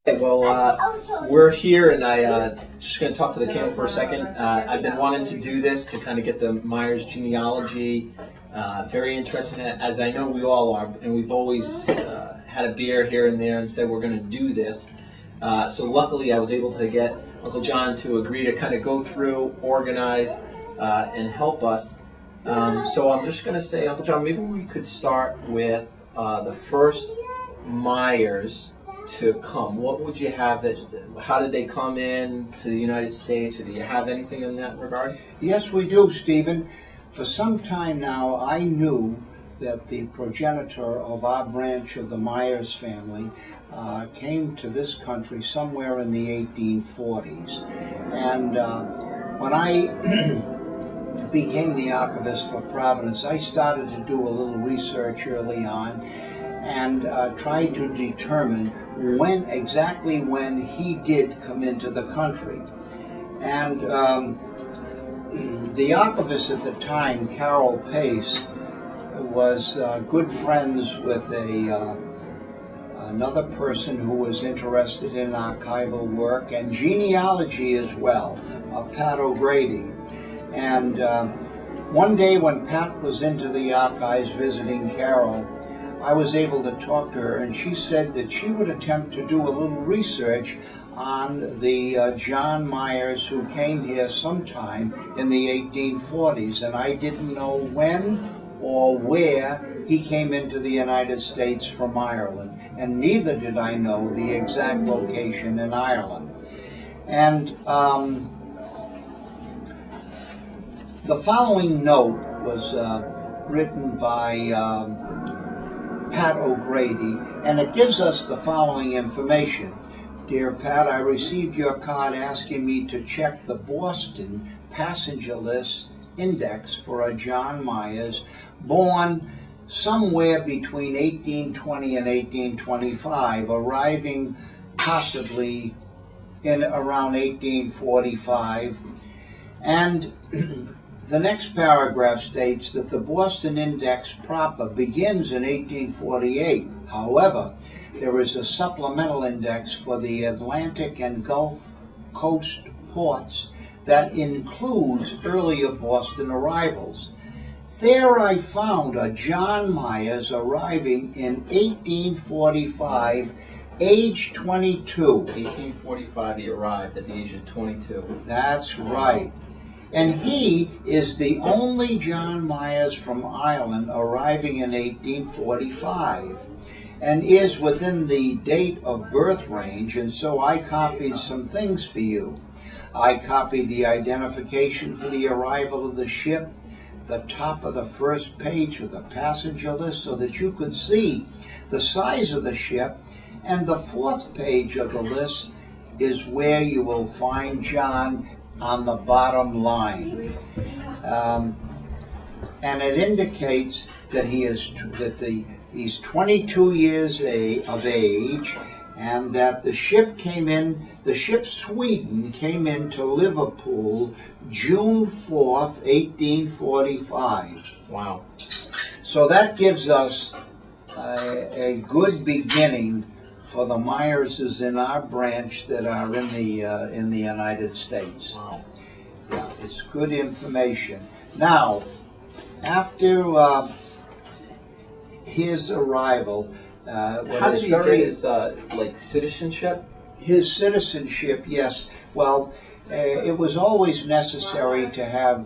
Okay, well, we're here, and I just going to talk to the camera for a second. I've been wanting to do this to kind of get the Myers genealogy. Very interested in it, as I know we all are, and we've always had a beer here and there and said we're going to do this. So luckily, I was able to get Uncle John to agree to kind of go through, organize, and help us. So I'm just going to say, Uncle John, maybe we could start with the first Myers to come. What would you have that, how did they come in to the United States? Or do you have anything in that regard? Yes, we do, Stephen. For some time now, I knew that the progenitor of our branch of the Myers family came to this country somewhere in the 1840s. And when I became the archivist for Providence, I started to do a little research early on and tried to determine exactly when he did come into the country. And the archivist at the time, Carol Pace, was good friends with another person who was interested in archival work and genealogy as well, Pat O'Grady. And one day when Pat was into the archives visiting Carol, I was able to talk to her, and she said that she would attempt to do a little research on the John Myers who came here sometime in the 1840s, and I didn't know when or where he came into the United States from Ireland, and neither did I know the exact location in Ireland. And the following note was written by Pat O'Grady, and it gives us the following information. Dear Pat, I received your card asking me to check the Boston passenger list index for a John Myers born somewhere between 1820 and 1825, arriving possibly in around 1845. And the next paragraph states that the Boston Index proper begins in 1848. However, there is a supplemental index for the Atlantic and Gulf Coast ports that includes earlier Boston arrivals. There I found a John Myers arriving in 1845, age 22. 1845, he arrived at the age of 22. That's right. And he is the only John Myers from Ireland arriving in 1845 and is within the date of birth range, and so I copied some things for you. I copied the identification for the arrival of the ship, the top of the first page of the passenger list so that you could see the size of the ship, and the fourth page of the list is where you will find John on the bottom line, and it indicates that he's 22 years of age, and that the ship Sweden came into Liverpool June 4th, 1845. Wow! So that gives us a good beginning for the Myerses in our branch that are in the United States. Wow. Yeah, it's good information. Now, after his arrival, how did he get his like citizenship? His citizenship, yes. Well, it was always necessary to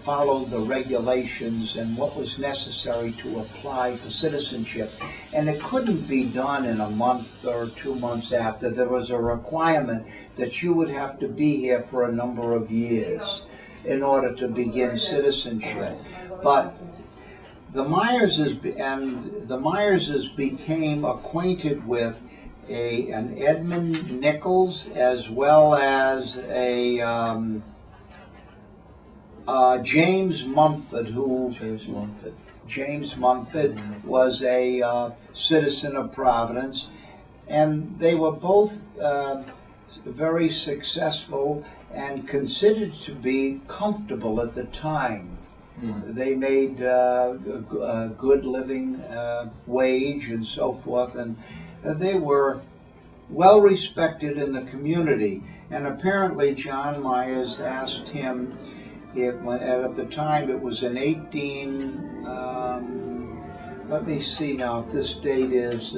follow the regulations and what was necessary to apply for citizenship. And it couldn't be done in a month or 2 months after. There was a requirement that you would have to be here for a number of years in order to begin citizenship. But the Myerses became acquainted with an Edmund Nichols as well as a James Mumford, James Mumford was a citizen of Providence, and they were both very successful and considered to be comfortable at the time. They made a good living wage and so forth, and they were well respected in the community. And apparently John Myers asked him, at the time it was in 18, let me see now if this date is,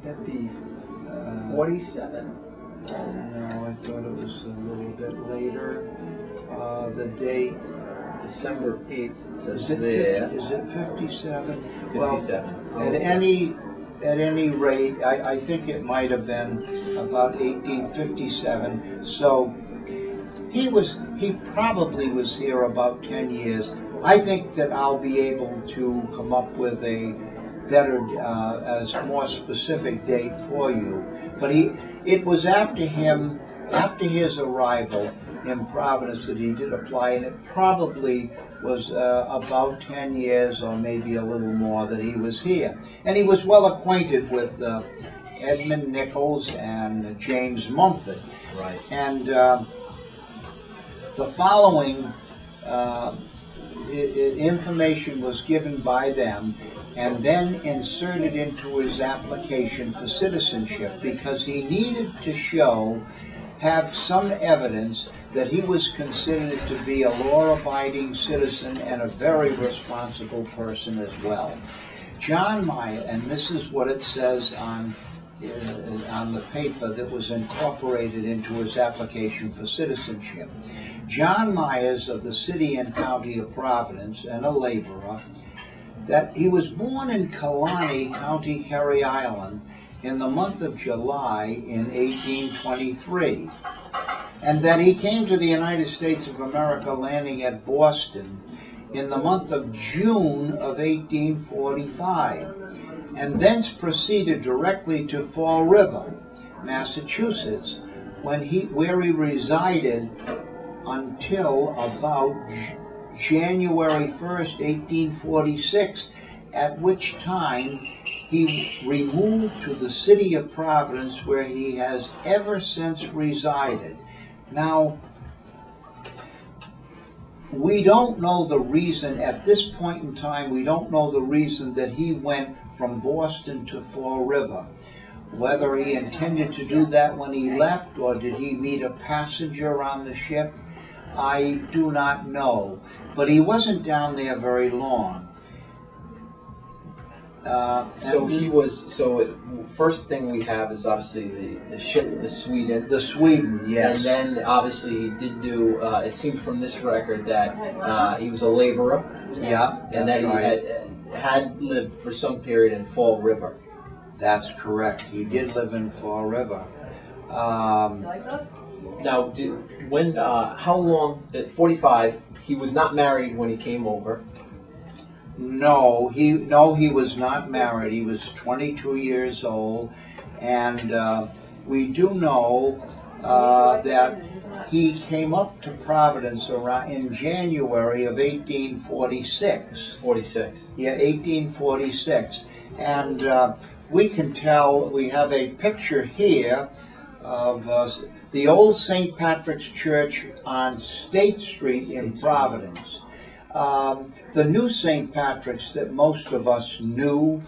That'd be 47. No, I thought it was a little bit later. The date, December 8th, it says is it there. 50, is it 57? 57. Well, at any rate, I think it might have been about 1857. So he probably was here about 10 years. I think that I'll be able to come up with a better, more specific date for you. But it was after his arrival in Providence that he did apply, and it probably was about 10 years or maybe a little more that he was here. And he was well acquainted with Edmund Nichols and James Mumford. Right. And the following information was given by them and then inserted into his application for citizenship, because he needed to have some evidence that he was considered to be a law-abiding citizen and a very responsible person as well. John Meyer, and this is what it says on the paper that was incorporated into his application for citizenship. John Myers of the city and county of Providence, and a laborer, that he was born in Killarney, County Kerry Island, in the month of July in 1823, and that he came to the United States of America landing at Boston in the month of June of 1845, and thence proceeded directly to Fall River, Massachusetts, where he resided until about January 1st, 1846, at which time he removed to the city of Providence, where he has ever since resided. Now, we don't know the reason, at this point in time, we don't know the reason that he went from Boston to Fall River. Whether he intended to do that when he left, or did he meet a passenger on the ship, I do not know. But he wasn't down there very long. First thing we have is obviously the ship, the Sweden. The Sweden, yes. And then obviously he did do, it seems from this record that he was a laborer. Yeah. And that he had lived for some period in Fall River. That's correct. He did live in Fall River. Now, how long, at 45, he was not married when he came over? No, he was not married. He was 22 years old, and we do know that he came up to Providence in January of 1846. 46. Yeah, 1846. And we can tell, we have a picture here of the old St. Patrick's Church on State Street in Providence. The new St. Patrick's that most of us knew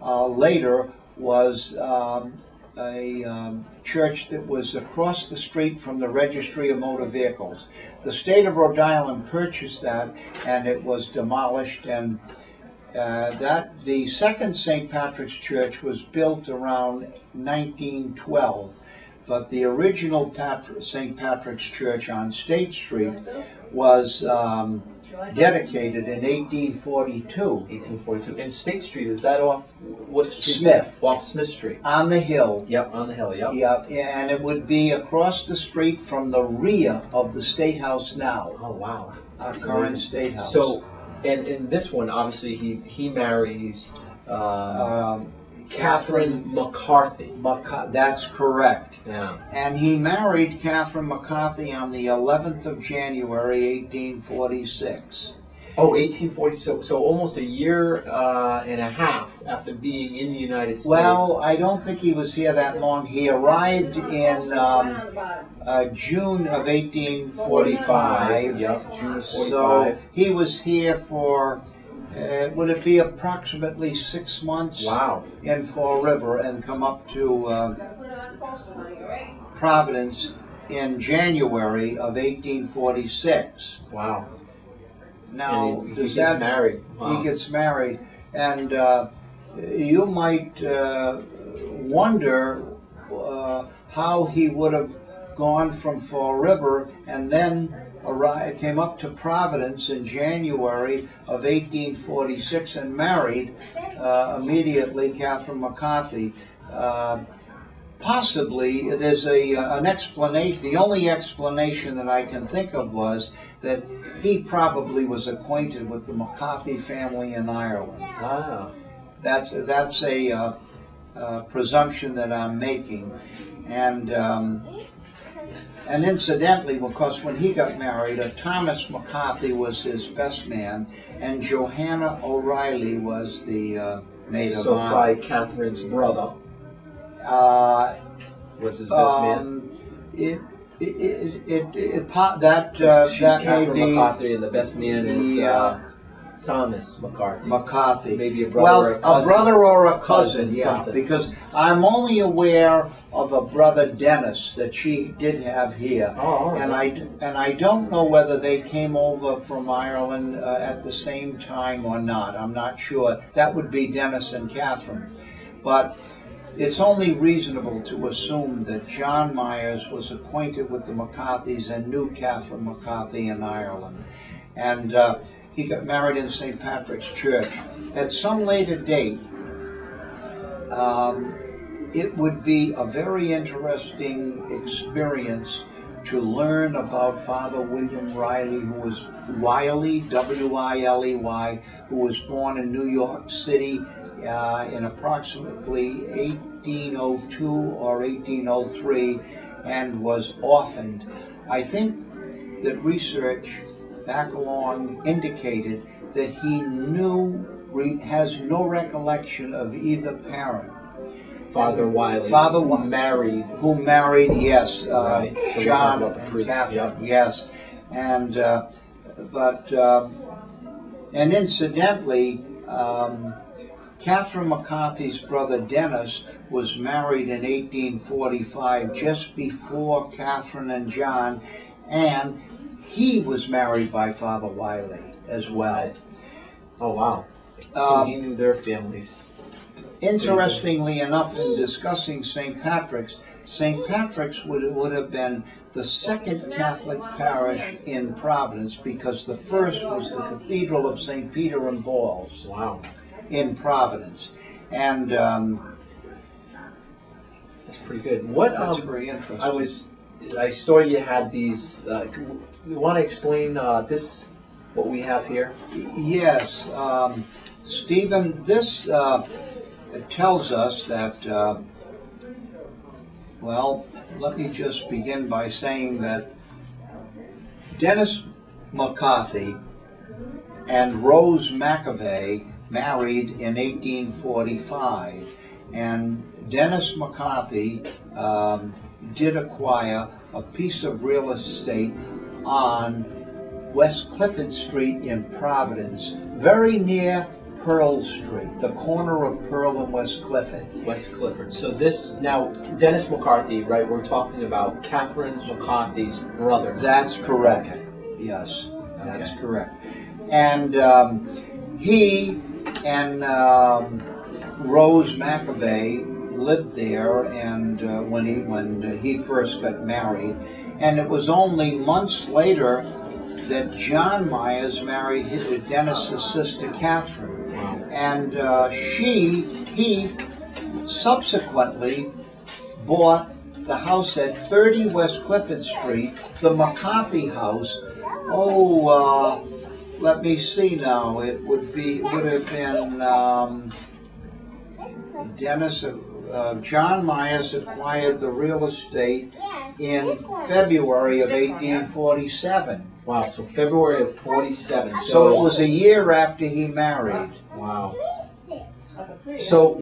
later was a church that was across the street from the Registry of Motor Vehicles. The state of Rhode Island purchased that, and it was demolished, and the second St. Patrick's Church was built around 1912. But the original St. Patrick's Church on State Street was dedicated in 1842. 1842. And State Street, is that off what street? Smith. Off Smith Street. On the hill. Yep, on the hill, yep. Yep, and it would be across the street from the rear of the State House now. Oh, wow. Our current State House. So, and in this one, obviously, he marries Catherine McCarthy. That's correct. Yeah. And he married Catherine McCarthy on the 11th of January, 1846. Oh, 1846. So almost a year and a half after being in the United States. Well, I don't think he was here that long. He arrived in June of 1845. Yep, June of 45. So he was here for, would it be approximately 6 months? Wow. In Fall River, and come up to Providence in January of 1846. Wow. Now, he gets married. Wow. He gets married, and you might wonder how he would have gone from Fall River and then came up to Providence in January of 1846 and married immediately Catherine McCarthy. Possibly there's an explanation. The only explanation that I can think of was that he probably was acquainted with the McCarthy family in Ireland. Ah. That's a presumption that I'm making, and incidentally, because when he got married, Thomas McCarthy was his best man, and Johanna O'Reilly was the maid of honor. So by Catherine's brother was his best man. She's Catherine McCarthy, and the best man is Thomas McCarthy. Maybe a brother or a cousin. A brother or a cousin, yeah. Because I'm only aware of a brother Dennis that she did have here, and I don't know whether they came over from Ireland at the same time or not. I'm not sure. That would be Dennis and Catherine, but it's only reasonable to assume that John Myers was acquainted with the McCarthys and knew Catherine McCarthy in Ireland. And he got married in St. Patrick's Church. At some later date, it would be a very interesting experience to learn about Father William Riley, who was Wiley, W-I-L-E-Y, who was born in New York City in approximately 1802 or 1803 and was orphaned. I think that research back along indicated that he has no recollection of either parent. Father Wiley, who married, yes, right. So John and Catherine, yes, and and incidentally, Catherine McCarthy's brother Dennis was married in 1845, just before Catherine and John, and he was married by Father Wiley as well. Right. Oh, wow. So he knew their families. Interestingly enough, in discussing St. Patrick's would have been the second Catholic parish in Providence, because the first was the Cathedral of St. Peter and Paul's. Wow. In Providence. And that's pretty good. That's very interesting. I saw you had these. You want to explain what we have here? Yes, Stephen. This tells us that. Well, let me just begin by saying that Dennis McCarthy and Rose McAvey married in 1845, and Dennis McCarthy did acquire a piece of real estate on West Clifford Street in Providence, very near Pearl Street, the corner of Pearl and West Clifford. West Clifford. So this, now, Dennis McCarthy, right, we're talking about Catherine McCarthy's brother. That's correct. Okay. Yes, that's correct. And he and Rose McAvey lived there, and when he first got married, and it was only months later that John Myers married Dennis's sister Catherine. Wow. And he subsequently bought the house at 30 West Clifford Street, the McCarthy house. Let me see now. It would have been John Myers acquired the real estate in February of 1847. Wow, so February of 47. So it was a year after he married. Wow. So